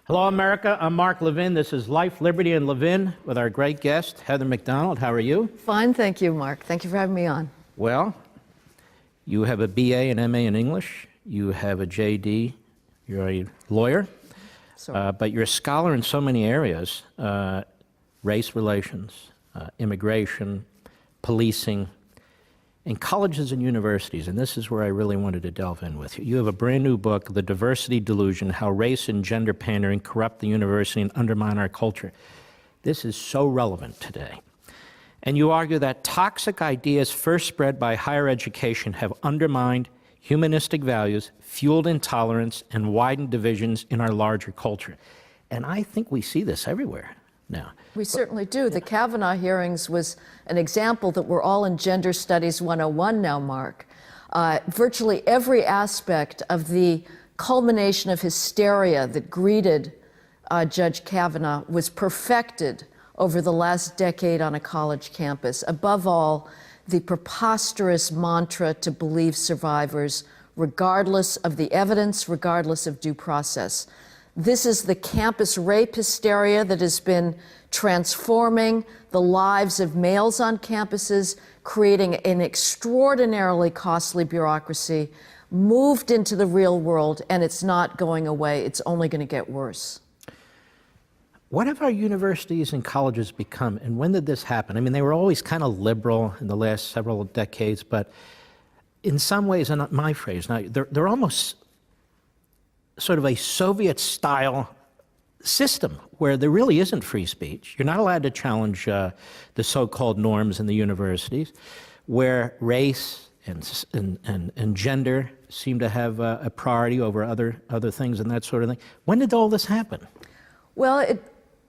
Hello, America. I'm Mark Levin. This is Life, Liberty, and Levin with our great guest, Heather McDonald. How are you? Fine, thank you, Mark. Thank you for having me on. Well, you have a BA and MA in English. You have a JD. You're a lawyer. But you're a scholar in so many areas, race relations, immigration, policing, and colleges and universities, and this is where I really wanted to delve in with you. You have a brand new book, The Diversity Delusion, How Race and Gender Pandering Corrupt the University and Undermine Our Culture. This is so relevant today. And you argue that toxic ideas first spread by higher education have undermined humanistic values, fueled intolerance, and widened divisions in our larger culture. And I think we see this everywhere now. We certainly do. The Kavanaugh hearings was an example that we're all in Gender Studies 101 now, Mark. Virtually every aspect of the culmination of hysteria that greeted Judge Kavanaugh was perfected over the last decade on a college campus. Above all, the preposterous mantra to believe survivors, regardless of the evidence, regardless of due process. This is the campus rape hysteria that has been transforming the lives of males on campuses, creating an extraordinarily costly bureaucracy, moved into the real world, and it's not going away. It's only going to get worse. What have our universities and colleges become, and when did this happen? I mean, they were always kind of liberal in the last several decades, but in some ways, and not my phrase, now, they're almost sort of a Soviet-style system where there really isn't free speech. You're not allowed to challenge the so-called norms in the universities, where race and gender seem to have a priority over other things and that sort of thing. When did all this happen? Well,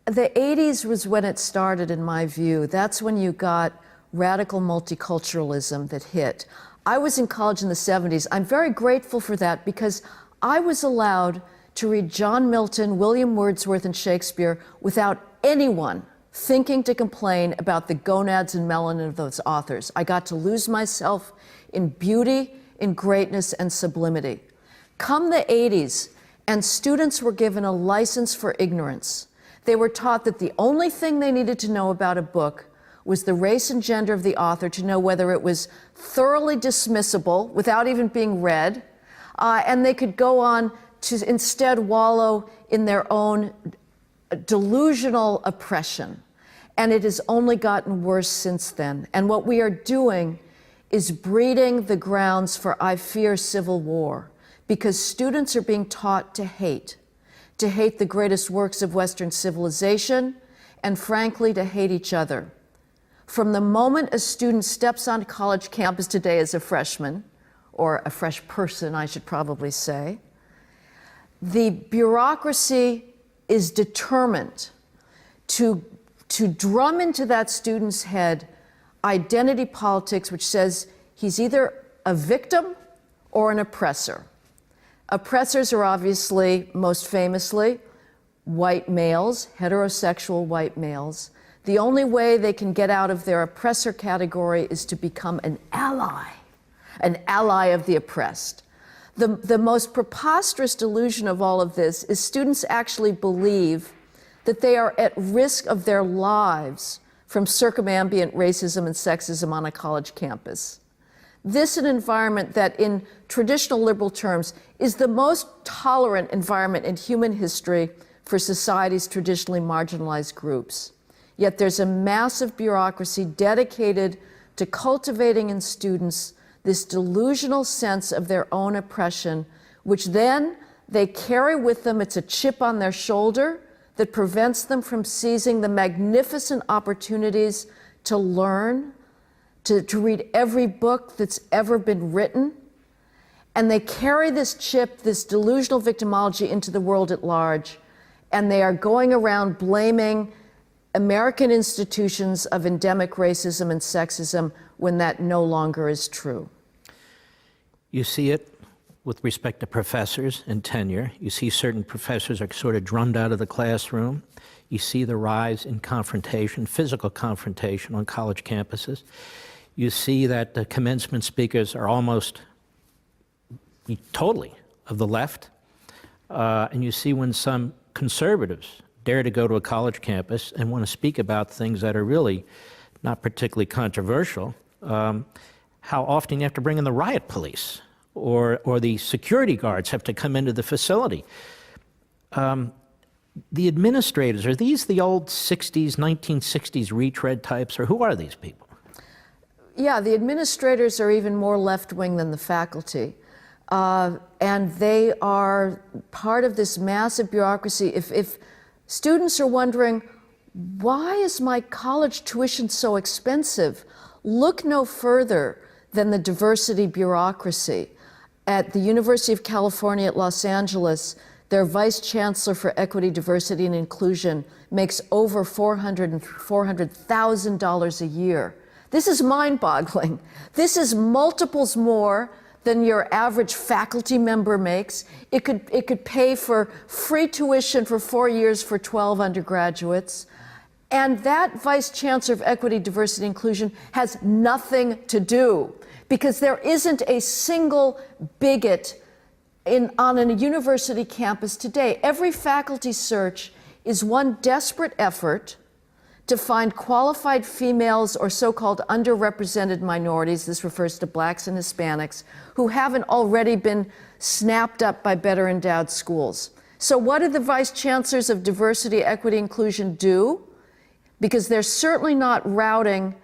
the 80s was when it started, in my view. That's when you got radical multiculturalism that hit. I was in college in the 70s. I'm very grateful for that because I was allowed to read John Milton, William Wordsworth, and Shakespeare without anyone thinking to complain about the gonads and melanin of those authors. I got to lose myself in beauty, in greatness, and sublimity. Come the 80s, and students were given a license for ignorance. They were taught that the only thing they needed to know about a book was the race and gender of the author, to know whether it was thoroughly dismissible without even being read, and they could go on to instead wallow in their own delusional oppression. And it has only gotten worse since then. And what we are doing is breeding the grounds for, I fear, civil war, because students are being taught to hate the greatest works of Western civilization, and frankly, to hate each other. From the moment a student steps on college campus today as a freshman, or a fresh person, I should probably say, the bureaucracy is determined to drum into that student's head identity politics, which says he's either a victim or an oppressor. Oppressors are obviously, most famously, white males, heterosexual white males. The only way they can get out of their oppressor category is to become an ally of the oppressed. The most preposterous delusion of all of this is students actually believe that they are at risk of their lives from circumambient racism and sexism on a college campus. This an environment that, in traditional liberal terms, is the most tolerant environment in human history for society's traditionally marginalized groups. Yet there's a massive bureaucracy dedicated to cultivating in students this delusional sense of their own oppression, which then they carry with them. It's a chip on their shoulder that prevents them from seizing the magnificent opportunities to learn, to read every book that's ever been written. And they carry this chip, this delusional victimology, into the world at large. And they are going around blaming American institutions of endemic racism and sexism when that no longer is true. You see it with respect to professors and tenure. You see certain professors are sort of drummed out of the classroom. You see the rise in confrontation, physical confrontation on college campuses. You see that the commencement speakers are almost totally of the left. And you see when some conservatives dare to go to a college campus and want to speak about things that are really not particularly controversial, how often you have to bring in the riot police or the security guards have to come into the facility. The administrators, are these the old 60s, 1960s retread types, or who are these people? Yeah, the administrators are even more left-wing than the faculty. And they are part of this massive bureaucracy. If students are wondering, why is my college tuition so expensive? Look no further than the diversity bureaucracy. At the University of California at Los Angeles, their vice chancellor for equity, diversity, and inclusion makes over $400,000 a year. This is mind-boggling. This is multiples more than your average faculty member makes. It could pay for free tuition for 4 years for 12 undergraduates. And that vice chancellor of equity, diversity, and inclusion has nothing to do, because there isn't a single bigot on a university campus today. Every faculty search is one desperate effort to find qualified females or so-called underrepresented minorities, this refers to blacks and Hispanics, who haven't already been snapped up by better endowed schools. So what do the vice chancellors of diversity, equity, inclusion do? Because they're certainly not routing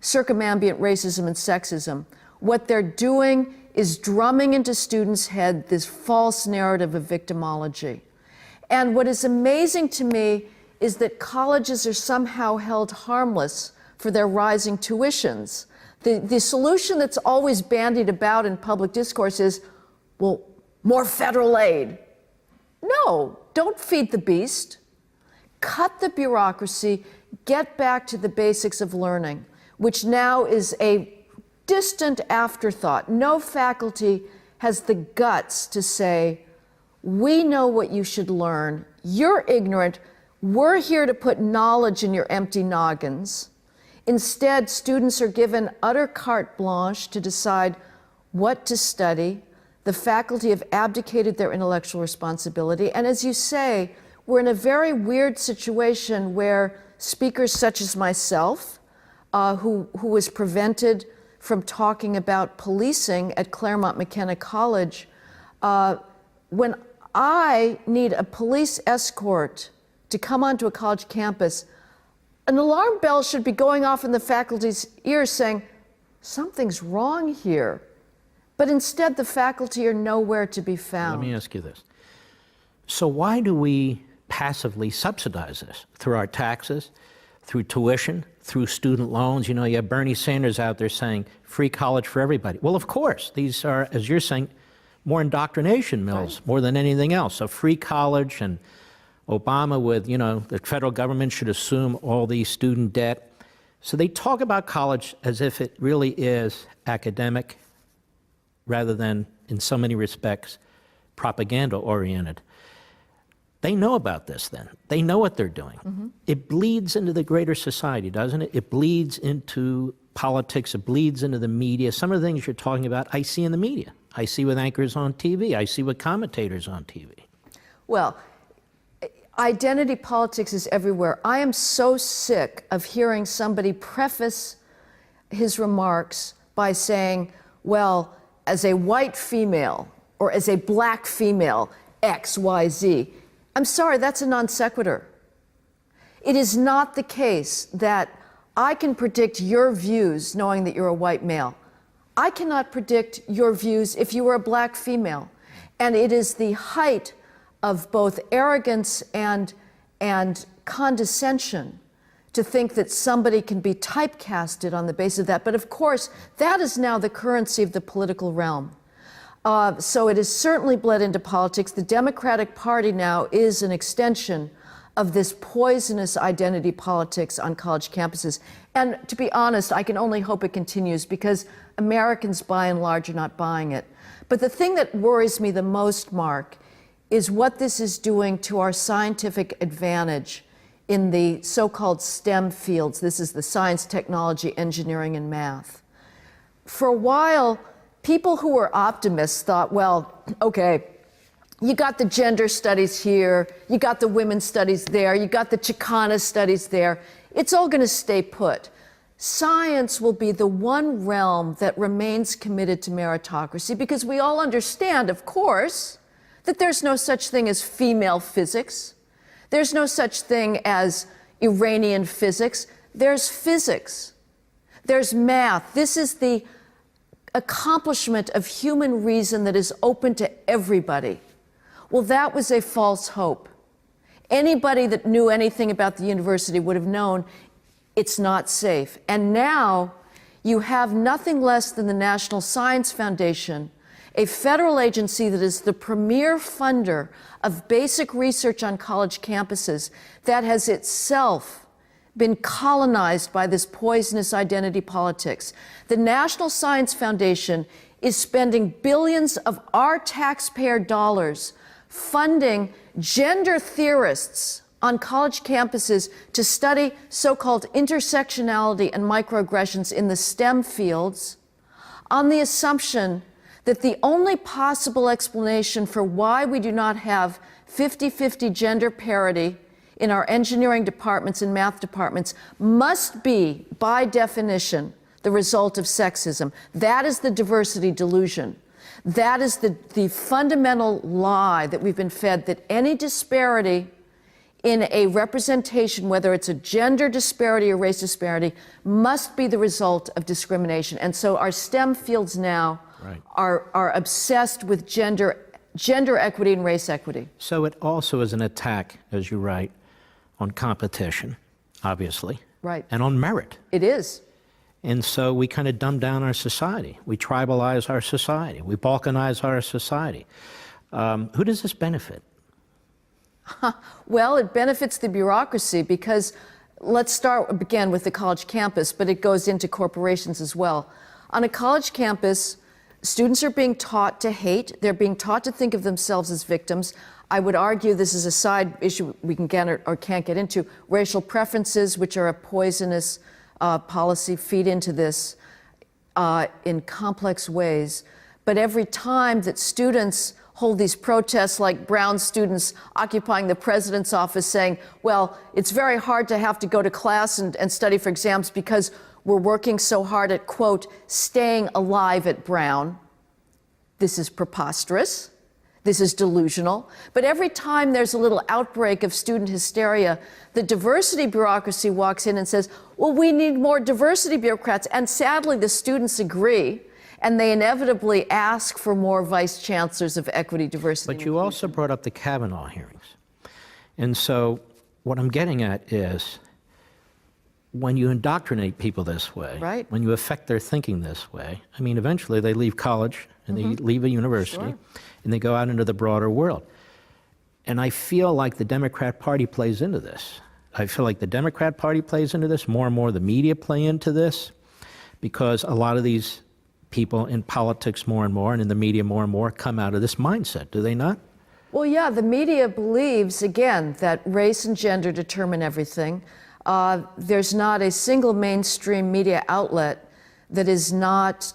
circumambient racism and sexism. What they're doing is drumming into students' heads this false narrative of victimology. And what is amazing to me is that colleges are somehow held harmless for their rising tuitions. The solution that's always bandied about in public discourse is, well, more federal aid. No, don't feed the beast. Cut the bureaucracy, get back to the basics of learning, which now is a distant afterthought. No faculty has the guts to say, we know what you should learn, you're ignorant, we're here to put knowledge in your empty noggins. Instead, students are given utter carte blanche to decide what to study. The faculty have abdicated their intellectual responsibility. And as you say, we're in a very weird situation where speakers such as myself, who was prevented from talking about policing at Claremont McKenna College, when I need a police escort to come onto a college campus, an alarm bell should be going off in the faculty's ears saying, something's wrong here. But instead, the faculty are nowhere to be found. Let me ask you this. So why do we passively subsidize this? Through our taxes, through tuition, through student loans? You know, you have Bernie Sanders out there saying free college for everybody. Well, of course, these are, as you're saying, more indoctrination mills, more than anything else. So free college, and Obama with, you know, the federal government should assume all the student debt. So they talk about college as if it really is academic rather than, in so many respects, propaganda-oriented. They know about this then. They know what they're doing. Mm-hmm. It bleeds into the greater society, doesn't it? It bleeds into politics. It bleeds into the media. Some of the things you're talking about, I see in the media. I see with anchors on TV. I see with commentators on TV. Well, identity politics is everywhere. I am so sick of hearing somebody preface his remarks by saying, well, as a white female or as a black female, X, Y, Z. I'm sorry, that's a non sequitur. It is not the case that I can predict your views knowing that you're a white male. I cannot predict your views if you were a black female. And it is the height of both arrogance and condescension to think that somebody can be typecasted on the basis of that. But of course, that is now the currency of the political realm. So it has certainly bled into politics. The Democratic Party now is an extension of this poisonous identity politics on college campuses. And to be honest, I can only hope it continues, because Americans by and large are not buying it. But the thing that worries me the most, Mark, is what this is doing to our scientific advantage in the so-called STEM fields. This is the science, technology, engineering, and math. For a while, people who were optimists thought, well, okay, You got the gender studies here, you got the women's studies there, you got the Chicana studies there. It's all going to stay put. Science will be the one realm that remains committed to meritocracy because we all understand, of course, that there's no such thing as female physics. There's no such thing as Iranian physics. There's physics. There's math. This is the accomplishment of human reason that is open to everybody. Well, that was a false hope. Anybody that knew anything about the university would have known it's not safe. And now you have nothing less than the National Science Foundation, a federal agency that is the premier funder of basic research on college campuses, that has itself been colonized by this poisonous identity politics. The National Science Foundation is spending billions of our taxpayer dollars funding gender theorists on college campuses to study so-called intersectionality and microaggressions in the STEM fields, on the assumption that the only possible explanation for why we do not have 50-50 gender parity in our engineering departments and math departments must be, by definition, the result of sexism. That is the diversity delusion. That is the fundamental lie that we've been fed, that any disparity in a representation, whether it's a gender disparity or race disparity, must be the result of discrimination. And so our STEM fields now are obsessed with gender equity and race equity. So it also is an attack, as you write, on competition, obviously. Right. And on merit. It is. And so we kind of dumb down our society. We tribalize our society. We balkanize our society. Who does this benefit? Well, it benefits the bureaucracy because let's start again with the college campus, but it goes into corporations as well. On a college campus, students are being taught to hate. They're being taught to think of themselves as victims. I would argue this is a side issue we can get or can't get into. Racial preferences, which are a poisonous policy, feed into this in complex ways. But every time that students hold these protests, like brown students occupying the president's office saying, well, it's very hard to have to go to class and study for exams because we're working so hard at, quote, staying alive at Brown. This is preposterous. This is delusional. But every time there's a little outbreak of student hysteria, the diversity bureaucracy walks in and says, well, we need more diversity bureaucrats. And sadly, the students agree, and they inevitably ask for more vice chancellors of equity, diversity, But you also brought up the Kavanaugh hearings. And so what I'm getting at is, when you indoctrinate people this way, when you affect their thinking this way, I mean, eventually they leave college and they leave a university and they go out into the broader world. And I feel like the Democrat Party plays into this. I feel like the Democrat Party plays into this. More and more the media play into this because a lot of these people in politics more and more and in the media more and more come out of this mindset, do they not? Well, yeah, the media believes, again, that race and gender determine everything. There's not a single mainstream media outlet that is not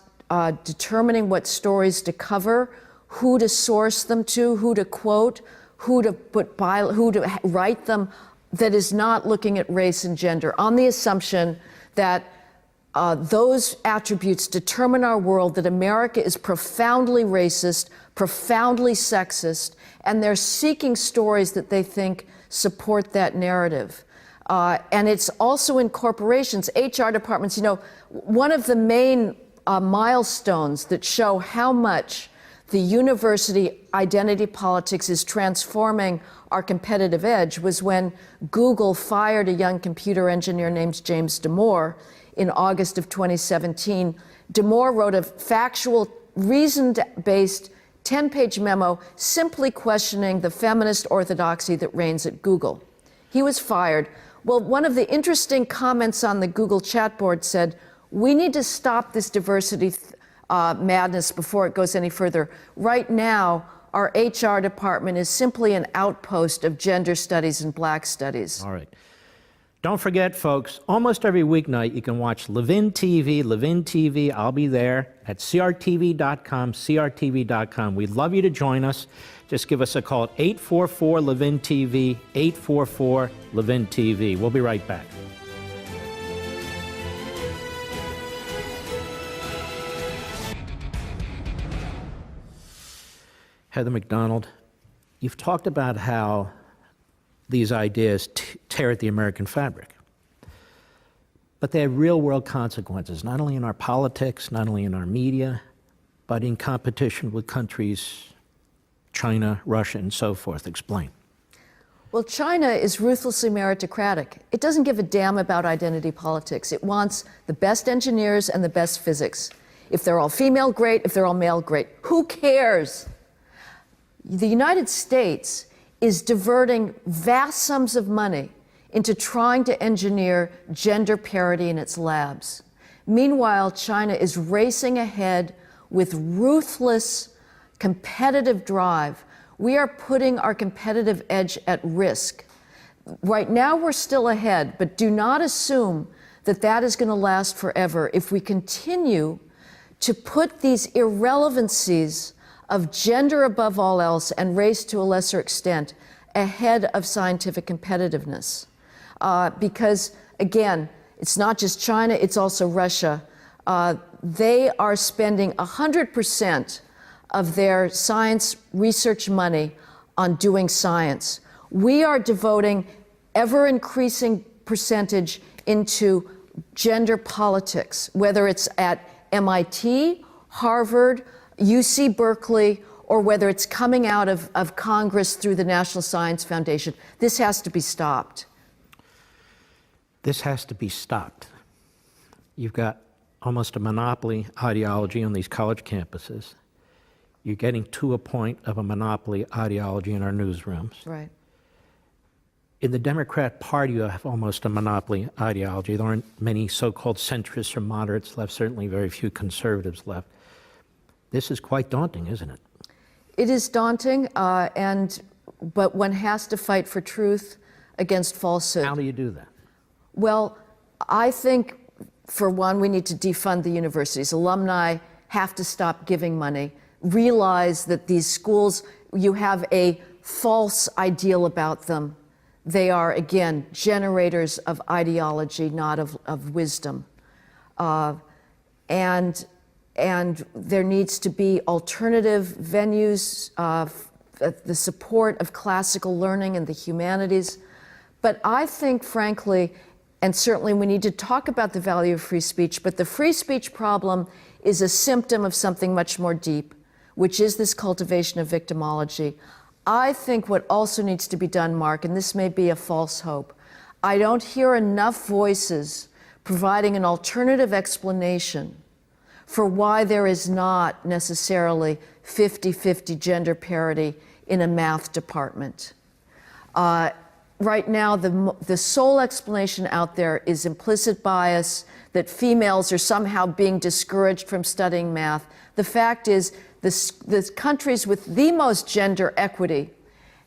determining what stories to cover, who to source them to, who to quote, who to write them, that is not looking at race and gender on the assumption that those attributes determine our world, that America is profoundly racist, profoundly sexist, and they're seeking stories that they think support that narrative. And it's also in corporations, HR departments. You know, one of the main milestones that show how much the university identity politics is transforming our competitive edge was when Google fired a young computer engineer named James Damore in August of 2017. Damore wrote a factual, reasoned-based 10-page memo simply questioning the feminist orthodoxy that reigns at Google. He was fired. Well, one of the interesting comments on the Google chat board said, we need to stop this diversity madness before it goes any further. Right now, our HR department is simply an outpost of gender studies and black studies. All right. Don't forget, folks, almost every weeknight you can watch Levin TV. Levin TV, I'll be there at crtv.com, crtv.com. We'd love you to join us. Just give us a call at 844-LEVIN-TV, 844-LEVIN-TV. We'll be right back. Heather McDonald, you've talked about how these ideas tear at the American fabric. But they have real-world consequences, not only in our politics, not only in our media, but in competition with countries, China, Russia, and so forth. Explain. Well, China is ruthlessly meritocratic. It doesn't give a damn about identity politics. It wants the best engineers and the best physics. If they're all female, great. If they're all male, great. Who cares? The United States is diverting vast sums of money into trying to engineer gender parity in its labs. Meanwhile, China is racing ahead with ruthless, competitive drive. We are putting our competitive edge at risk. Right now, we're still ahead, but do not assume that that is going to last forever if we continue to put these irrelevancies of gender above all else and race to a lesser extent ahead of scientific competitiveness. Because, again, it's not just China, it's also Russia. They are spending 100% of their science research money on doing science. We are devoting ever-increasing percentage into gender politics, whether it's at MIT, Harvard, UC Berkeley, or whether it's coming out of Congress through the National Science Foundation. This has to be stopped. This has to be stopped. You've got almost a monopoly ideology on these college campuses. You're getting to a point of a monopoly ideology in our newsrooms. Right. In the Democrat Party, you have almost a monopoly ideology. There aren't many so-called centrists or moderates left, certainly very few conservatives left. This is quite daunting, isn't it? It is daunting, but one has to fight for truth against falsehood. How do you do that? Well, I think, for one, we need to defund the universities. Alumni have to stop giving money. Realize that these schools, you have a false ideal about them. They are, again, generators of ideology, not of wisdom. And there needs to be alternative venues, the support of classical learning and the humanities. But I think, frankly, and certainly we need to talk about the value of free speech, but the free speech problem is a symptom of something much more deep, which is this cultivation of victimology. I think what also needs to be done, Mark, and this may be a false hope, I don't hear enough voices providing an alternative explanation for why there is not necessarily 50-50 gender parity in a math department. Right now, the sole explanation out there is implicit bias, that females are somehow being discouraged from studying math. The fact is, the countries with the most gender equity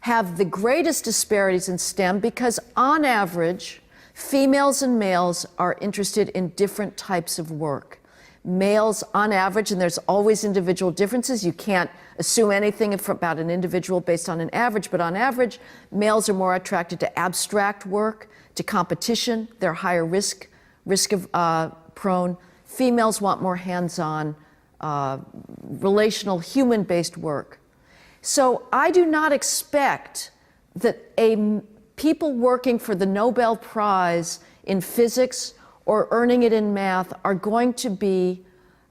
have the greatest disparities in STEM because, on average, females and males are interested in different types of work. Males, on average, and there's always individual differences, you can't assume anything about an individual based on an average, but on average, males are more attracted to abstract work, to competition, they're higher risk prone. Females want more hands-on, relational, human-based work. So I do not expect that people working for the Nobel Prize in physics or earning it in math are going to be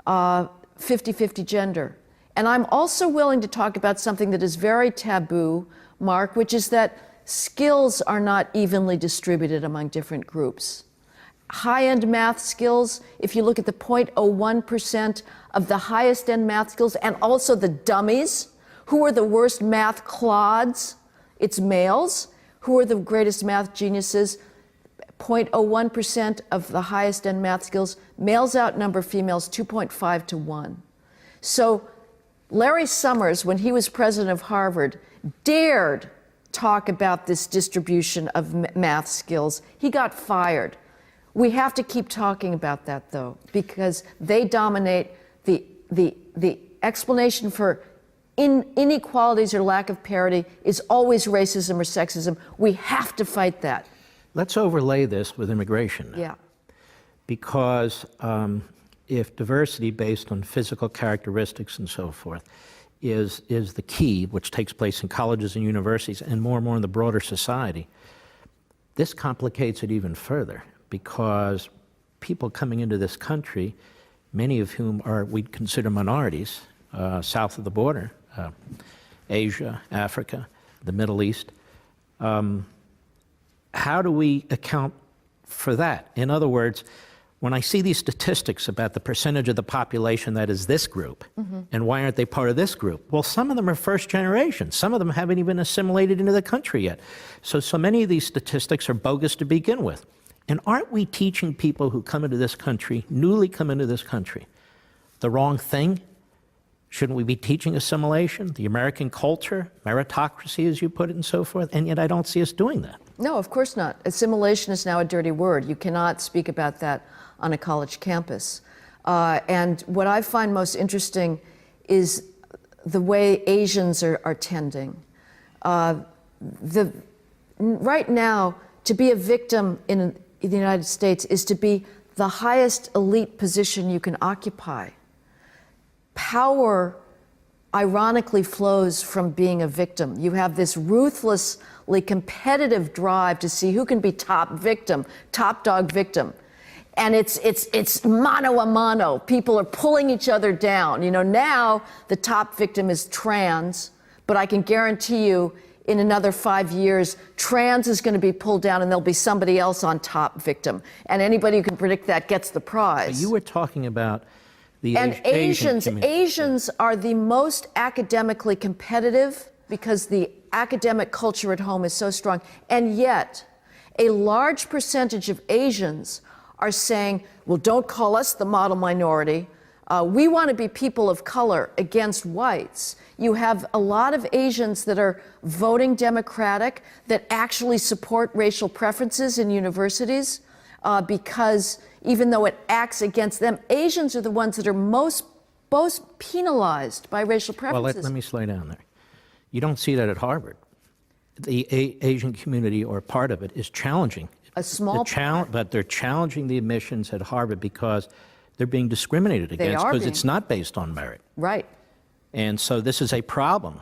50-50 gender. And I'm also willing to talk about something that is very taboo, Mark, which is that skills are not evenly distributed among different groups. High-end math skills, if you look at the 0.01% of the highest-end math skills, and also the dummies, who are the worst math clods? It's males. Who are the greatest math geniuses? 0.01% of the highest-end math skills. Males outnumber females 2.5 to 1. So Larry Summers, when he was president of Harvard, dared talk about this distribution of math skills. He got fired. We have to keep talking about that, though, because they dominate the explanation for inequalities or lack of parity is always racism or sexism. We have to fight that. Let's overlay this with immigration. Yeah. Because if diversity based on physical characteristics and so forth is the key, which takes place in colleges and universities and more in the broader society, this complicates it even further, because people coming into this country, many of whom we'd consider minorities, south of the border, Asia, Africa, the Middle East, how do we account for that? In other words, when I see these statistics about the percentage of the population that is this group, and why aren't they part of this group? Well, some of them are first generation. Some of them haven't even assimilated into the country yet. So many of these statistics are bogus to begin with. And aren't we teaching people who come into this country, newly come into this country, the wrong thing? Shouldn't we be teaching assimilation, the American culture, meritocracy, as you put it, and so forth? And yet I don't see us doing that. No, of course not. Assimilation is now a dirty word. You cannot speak about that on a college campus. And what I find most interesting is the way Asians are tending. Right now, to be a victim in the United States is to be the highest elite position you can occupy. Power, ironically, flows from being a victim. You have this ruthlessly competitive drive to see who can be top victim, top dog victim. And it's mano a mano. People are pulling each other down. You know, now the top victim is trans, but I can guarantee you in another 5 years, trans is going to be pulled down and there'll be somebody else on top victim. And anybody who can predict that gets the prize. But you were talking about the Asians are the most academically competitive because the academic culture at home is so strong. And yet, a large percentage of Asians are saying, well, don't call us the model minority. We want to be people of color against whites. You have a lot of Asians that are voting Democratic that actually support racial preferences in universities because even though it acts against them, Asians are the ones that are most penalized by racial preferences. Well, let me slow down there. You don't see that at Harvard. The Asian community, or part of it, is challenging. A small part. But they're challenging the admissions at Harvard because they're being discriminated against because it's not based on merit. Right. And so this is a problem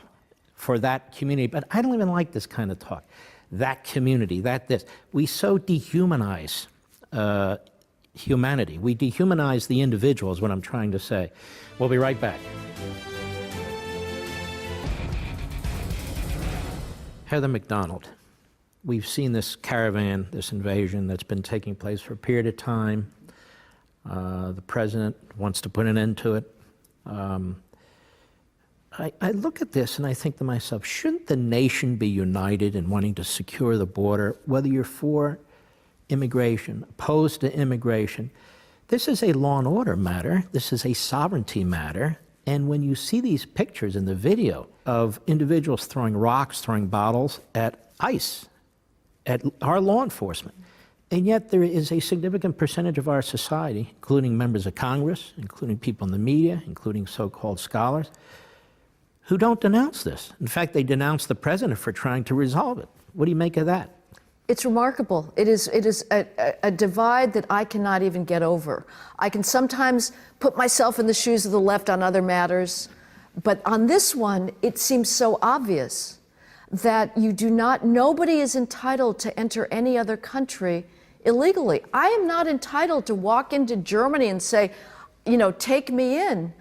for that community. But I don't even like this kind of talk. That community, this. We so dehumanize humanity. We dehumanize the individual is what I'm trying to say. We'll be right back. Heather McDonald, we've seen this caravan, this invasion that's been taking place for a period of time. The president wants to put an end to it. I look at this and I think to myself, shouldn't the nation be united in wanting to secure the border, whether you're for immigration, opposed to immigration? This is a law and order matter. This is a sovereignty matter. And when you see these pictures in the video of individuals throwing rocks, throwing bottles at ICE, at our law enforcement, and yet there is a significant percentage of our society, including members of Congress, including people in the media, including so-called scholars, who don't denounce this. In fact, they denounce the president for trying to resolve it. What do you make of that? It's remarkable. It is a divide that I cannot even get over. I can sometimes put myself in the shoes of the left on other matters, but on this one, it seems so obvious that nobody is entitled to enter any other country illegally. I am not entitled to walk into Germany and say, take me in.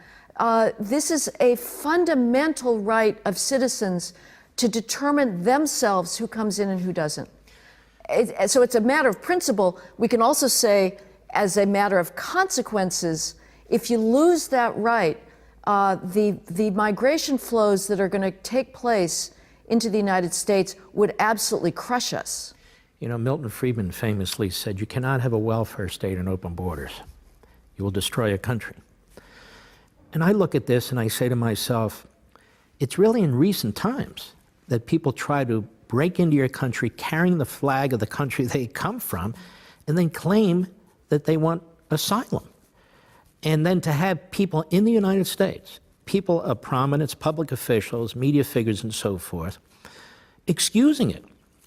This is a fundamental right of citizens to determine themselves who comes in and who doesn't. So it's a matter of principle. We can also say, as a matter of consequences, if you lose that right, the migration flows that are going to take place into the United States would absolutely crush us. Milton Friedman famously said, you cannot have a welfare state and open borders. You will destroy a country. And I look at this and I say to myself, it's really in recent times that people try to break into your country carrying the flag of the country they come from, and then claim that they want asylum. And then to have people in the United States, people of prominence, public officials, media figures, and so forth, excusing it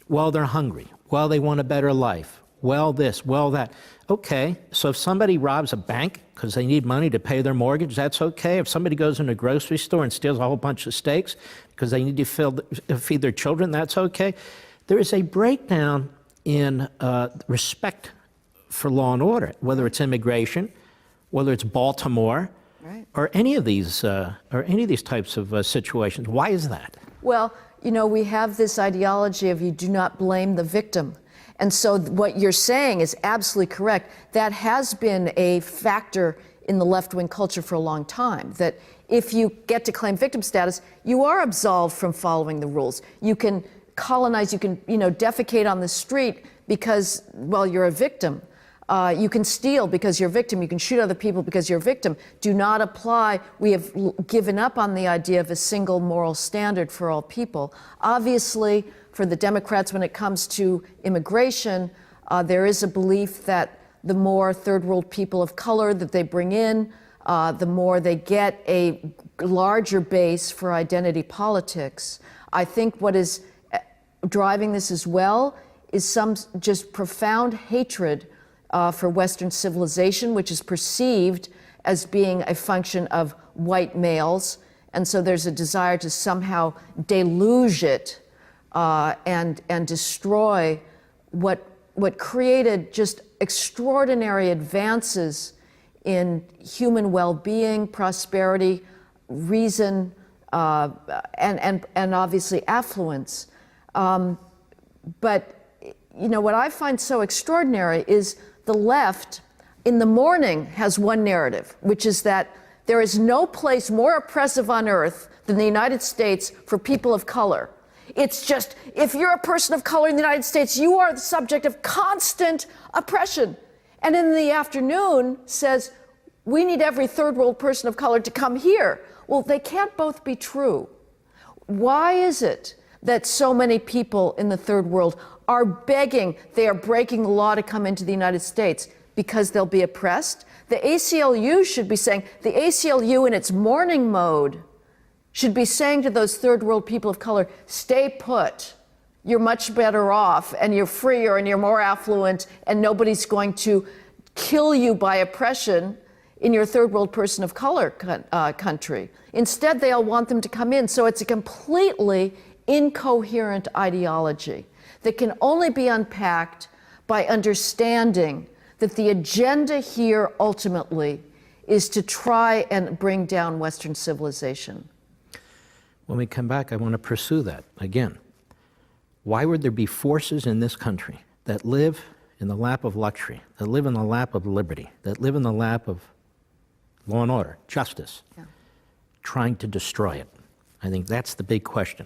while they're hungry, while they want a better life, well this, well that. Okay, so if somebody robs a bank because they need money to pay their mortgage, that's okay. If somebody goes in a grocery store and steals a whole bunch of steaks because they need to feed their children, that's okay. There is a breakdown in respect for law and order, whether it's immigration, whether it's Baltimore, right, or any of these types of situations. Why is that? Well, you know, we have this ideology of you do not blame the victim. And so what you're saying is absolutely correct. That has been a factor in the left-wing culture for a long time, that if you get to claim victim status, you are absolved from following the rules. You can colonize, you can, defecate on the street because, well, you're a victim. You can steal because you're a victim. You can shoot other people because you're a victim. Do not apply. We have given up on the idea of a single moral standard for all people. Obviously, for the Democrats, when it comes to immigration, there is a belief that the more third world people of color that they bring in, the more they get a larger base for identity politics. I think what is driving this as well is some just profound hatred for Western civilization, which is perceived as being a function of white males. And so there's a desire to somehow deluge it and destroy what created just extraordinary advances in human well-being, prosperity, reason, and obviously affluence. But what I find so extraordinary is the left in the morning has one narrative, which is that there is no place more oppressive on earth than the United States for people of color. It's just, if you're a person of color in the United States, you are the subject of constant oppression. And in the afternoon says, we need every third world person of color to come here. Well, they can't both be true. Why is it that so many people in the third world are begging, they are breaking the law to come into the United States? Because they'll be oppressed? The ACLU should be saying, the ACLU in its morning mode should be saying to those third world people of color, stay put. You're much better off, and you're freer, and you're more affluent, and nobody's going to kill you by oppression in your third world person of color country. Instead, they all want them to come in. So it's a completely incoherent ideology that can only be unpacked by understanding that the agenda here ultimately is to try and bring down Western civilization. When we come back, I want to pursue that again. Why would there be forces in this country that live in the lap of luxury, that live in the lap of liberty, that live in the lap of law and order, justice, trying to destroy it? I think that's the big question.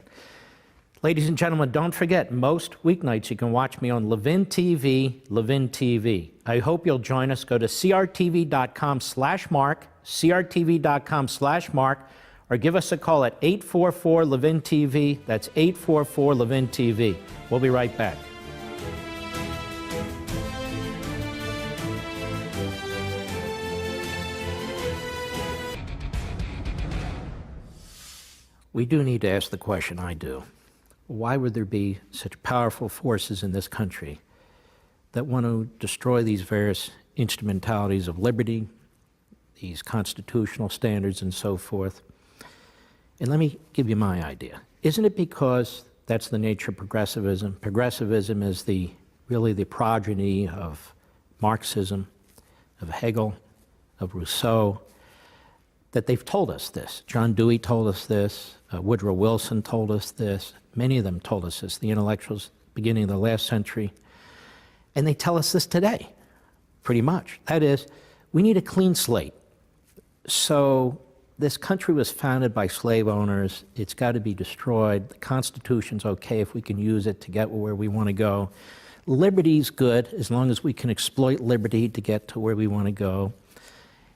Ladies and gentlemen, don't forget, most weeknights you can watch me on Levin TV, Levin TV. I hope you'll join us. Go to crtv.com/Mark, crtv.com/Mark, or give us a call at 844-LEVIN-TV. That's 844-LEVIN-TV. We'll be right back. We do need to ask the question, I do. Why would there be such powerful forces in this country that want to destroy these various instrumentalities of liberty, these constitutional standards and so forth? And let me give you my idea. Isn't it because that's the nature of progressivism? Progressivism is really the progeny of Marxism, of Hegel, of Rousseau, that they've told us this. John Dewey told us this. Woodrow Wilson told us this. Many of them told us this, the intellectuals beginning of the last century. And they tell us this today, pretty much. That is, we need a clean slate. So this country was founded by slave owners. It's got to be destroyed. The Constitution's okay if we can use it to get where we want to go. Liberty's good as long as we can exploit liberty to get to where we want to go.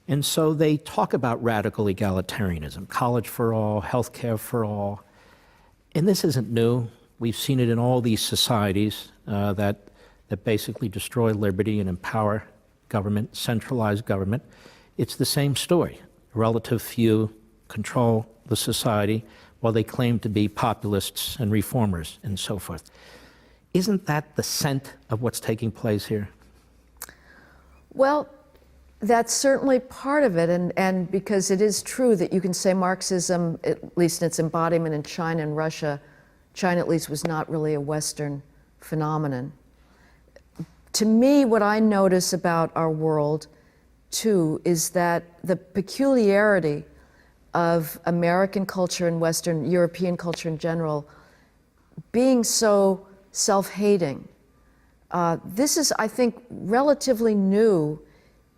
And so they talk about radical egalitarianism, college for all, health care for all. And this isn't new. We've seen it in all these societies that basically destroy liberty and empower government, centralized government. It's the same story. A relative few control the society while they claim to be populists and reformers and so forth. Isn't that the scent of what's taking place here? Well, that's certainly part of it, and because it is true that you can say Marxism, at least in its embodiment in China and Russia, China at least was not really a Western phenomenon. To me, what I notice about our world, too, is that the peculiarity of American culture and Western European culture in general being so self-hating. This is, I think, relatively new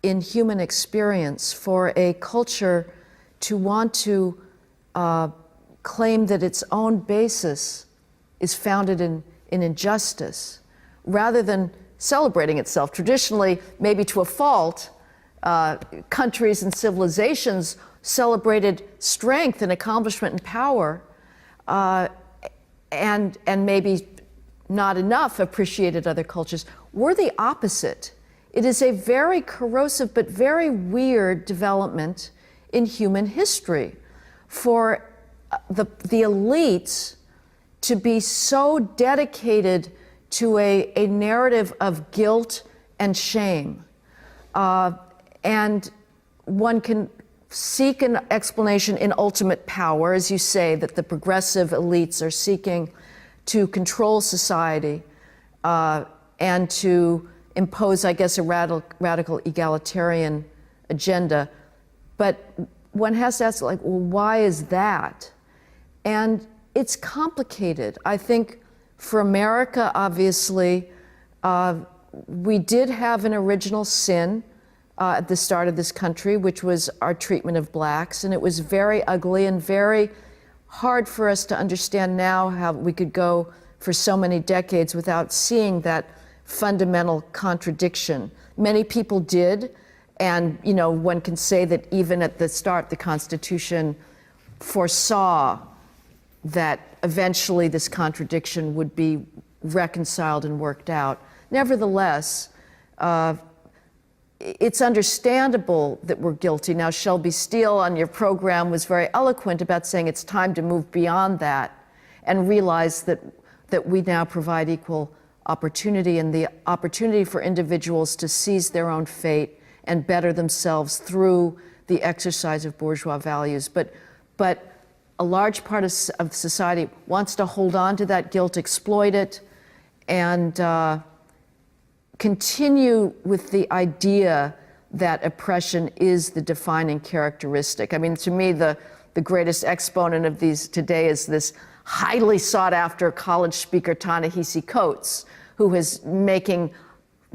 in human experience for a culture to want to claim that its own basis is founded in injustice, rather than celebrating itself. Traditionally, maybe to a fault, countries and civilizations celebrated strength and accomplishment and power, and maybe not enough appreciated other cultures. We're the opposite. It is a very corrosive but very weird development in human history for the elites to be so dedicated to a narrative of guilt and shame. And one can seek an explanation in ultimate power, as you say, that the progressive elites are seeking to control society and to impose, I guess, a radical egalitarian agenda. But one has to ask, like, well, why is that? And it's complicated. I think for America, obviously, we did have an original sin at the start of this country, which was our treatment of blacks, and it was very ugly and very hard for us to understand now how we could go for so many decades without seeing that fundamental contradiction. Many people did, and one can say that even at the start, the Constitution foresaw that eventually this contradiction would be reconciled and worked out. Nevertheless, it's understandable that we're guilty. Now, Shelby Steele on your program was very eloquent about saying it's time to move beyond that and realize that we now provide equal opportunity and the opportunity for individuals to seize their own fate and better themselves through the exercise of bourgeois values. But a large part of society wants to hold on to that guilt, exploit it, and continue with the idea that oppression is the defining characteristic. I mean, to me, the greatest exponent of these today is this highly sought after college speaker, Ta-Nehisi Coates, who is making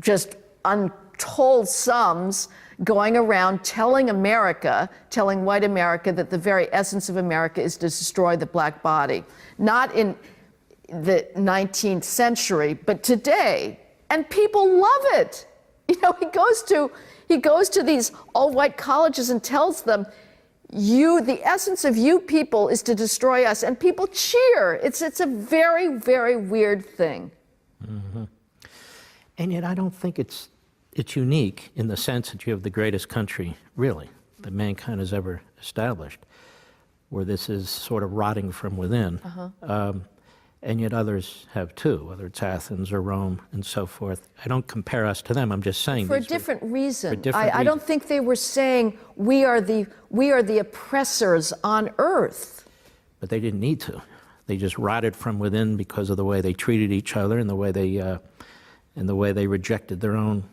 just untold sums going around telling white America, that the very essence of America is to destroy the black body. Not in the 19th century, but today. And people love it. He goes to these all-white colleges and tells them, the essence of you people is to destroy us, and people cheer. It's a very, very weird thing. Mm-hmm. And yet I don't think it's unique in the sense that you have the greatest country, really, that mankind has ever established, where this is sort of rotting from within. And yet others have too, whether it's Athens or Rome and so forth. I don't compare us to them. I'm just saying for a different reason. I don't think they were saying we are the oppressors on earth. But they didn't need to. They just rotted from within because of the way they treated each other and the way they rejected their own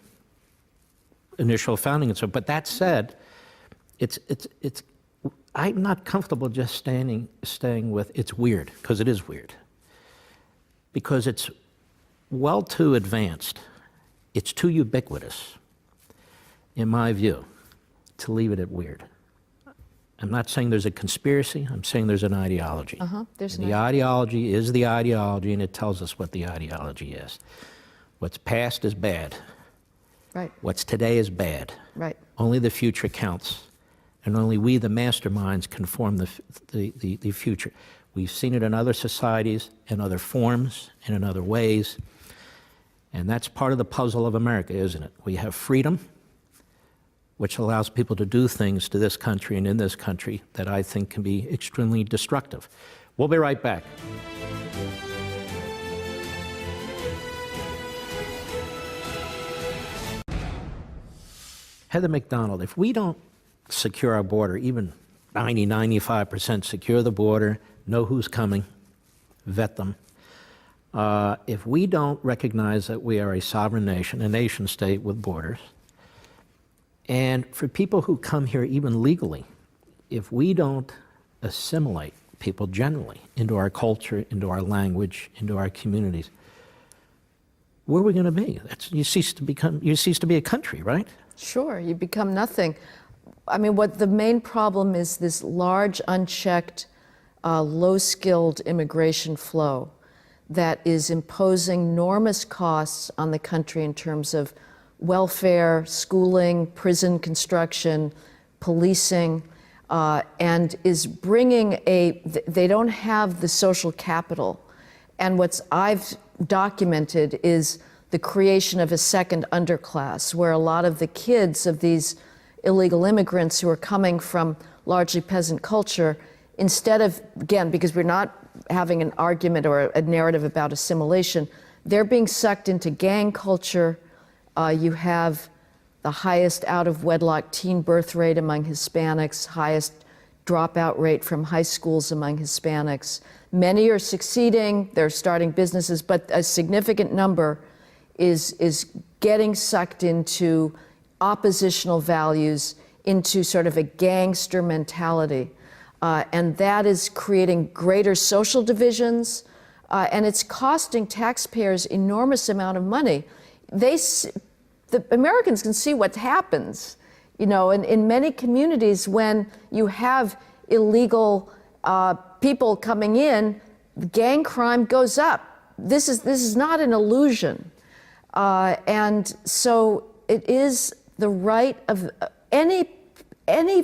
initial founding and so. But that said, I'm not comfortable just staying with it's weird, because it is weird. Because it's well too advanced, it's too ubiquitous, in my view, to leave it at weird. I'm not saying there's a conspiracy, I'm saying there's an ideology. The ideology is the ideology, and it tells us what the ideology is. What's past is bad. Right. What's today is bad. Right. Only the future counts, and only we, the masterminds, can form the future. We've seen it in other societies, in other forms, and in other ways. And that's part of the puzzle of America, isn't it? We have freedom, which allows people to do things to this country and in this country that I think can be extremely destructive. We'll be right back. Heather McDonald, if we don't secure our border, even 90, 95% secure the border, know who's coming, vet them, if we don't recognize that we are a sovereign nation, a nation state with borders, and for people who come here even legally, if we don't assimilate people generally into our culture, into our language, into our communities, where are we going to be? You cease to be a country, right? Sure, you become nothing. I mean, what the main problem is this large, unchecked, low-skilled immigration flow that is imposing enormous costs on the country in terms of welfare, schooling, prison construction, policing, and is bringing they don't have the social capital. And what I've documented is the creation of a second underclass, where a lot of the kids of these illegal immigrants who are coming from largely peasant culture, instead of, again, because we're not having an argument or a narrative about assimilation, they're being sucked into gang culture. You have the highest out-of-wedlock teen birth rate among Hispanics, highest dropout rate from high schools among Hispanics. Many are succeeding, they're starting businesses, but a significant number is getting sucked into oppositional values, into sort of a gangster mentality. And that is creating greater social divisions, and it's costing taxpayers enormous amount of money. The Americans can see what happens, you know, in many communities when you have illegal people coming in, gang crime goes up. This is not an illusion. And so it is the right of any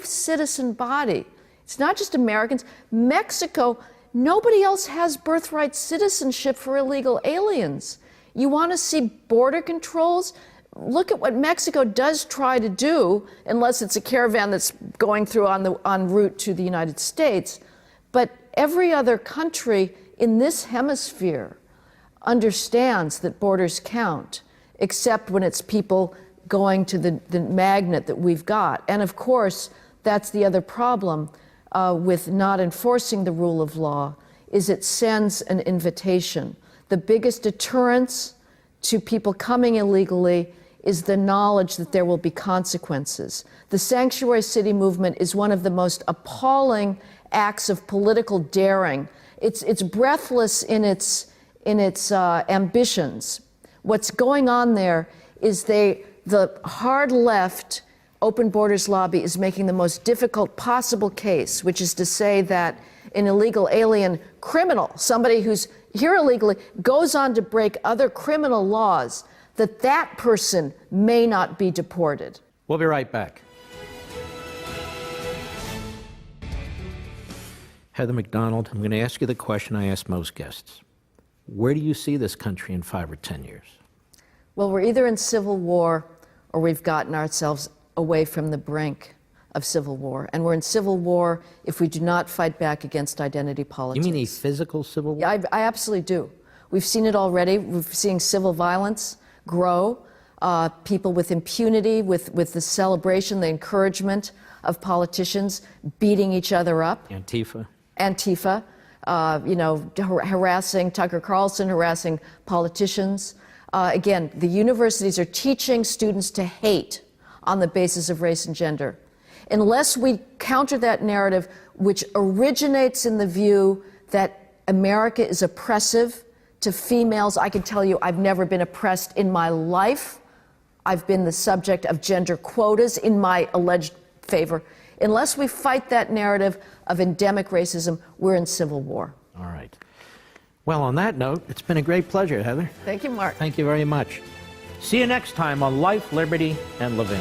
citizen body. It's not just Americans. Mexico, nobody else has birthright citizenship for illegal aliens. You want to see border controls? Look at what Mexico does try to do, unless it's a caravan that's going through en route to the United States. But every other country in this hemisphere understands that borders count, except when it's people going to the magnet that we've got. And of course, that's the other problem with not enforcing the rule of law, is it sends an invitation. The biggest deterrence to people coming illegally is the knowledge that there will be consequences. The sanctuary city movement is one of the most appalling acts of political daring. It's breathless in its ambitions. What's going on there is the hard left open borders lobby is making the most difficult possible case, which is to say that an illegal alien criminal, somebody who's here illegally, goes on to break other criminal laws, that person may not be deported. We'll be right back. Heather McDonald, I'm going to ask you the question I ask most guests. Where do you see this country in 5 or 10 years? Well, we're either in civil war or we've gotten ourselves away from the brink of civil war. And we're in civil war if we do not fight back against identity politics. You mean a physical civil war? Yeah, I absolutely do. We've seen it already. We're seeing civil violence grow, people with impunity, with the celebration, the encouragement of politicians beating each other up. Antifa. Harassing Tucker Carlson, harassing politicians. Again, the universities are teaching students to hate on the basis of race and gender. Unless we counter that narrative, which originates in the view that America is oppressive to females. I can tell you I've never been oppressed in my life. I've been the subject of gender quotas in my alleged favor. Unless we fight that narrative of endemic racism, we're in civil war. All right. Well, on that note, it's been a great pleasure, Heather. Thank you, Mark. Thank you very much. See you next time on Life, Liberty, and Levin.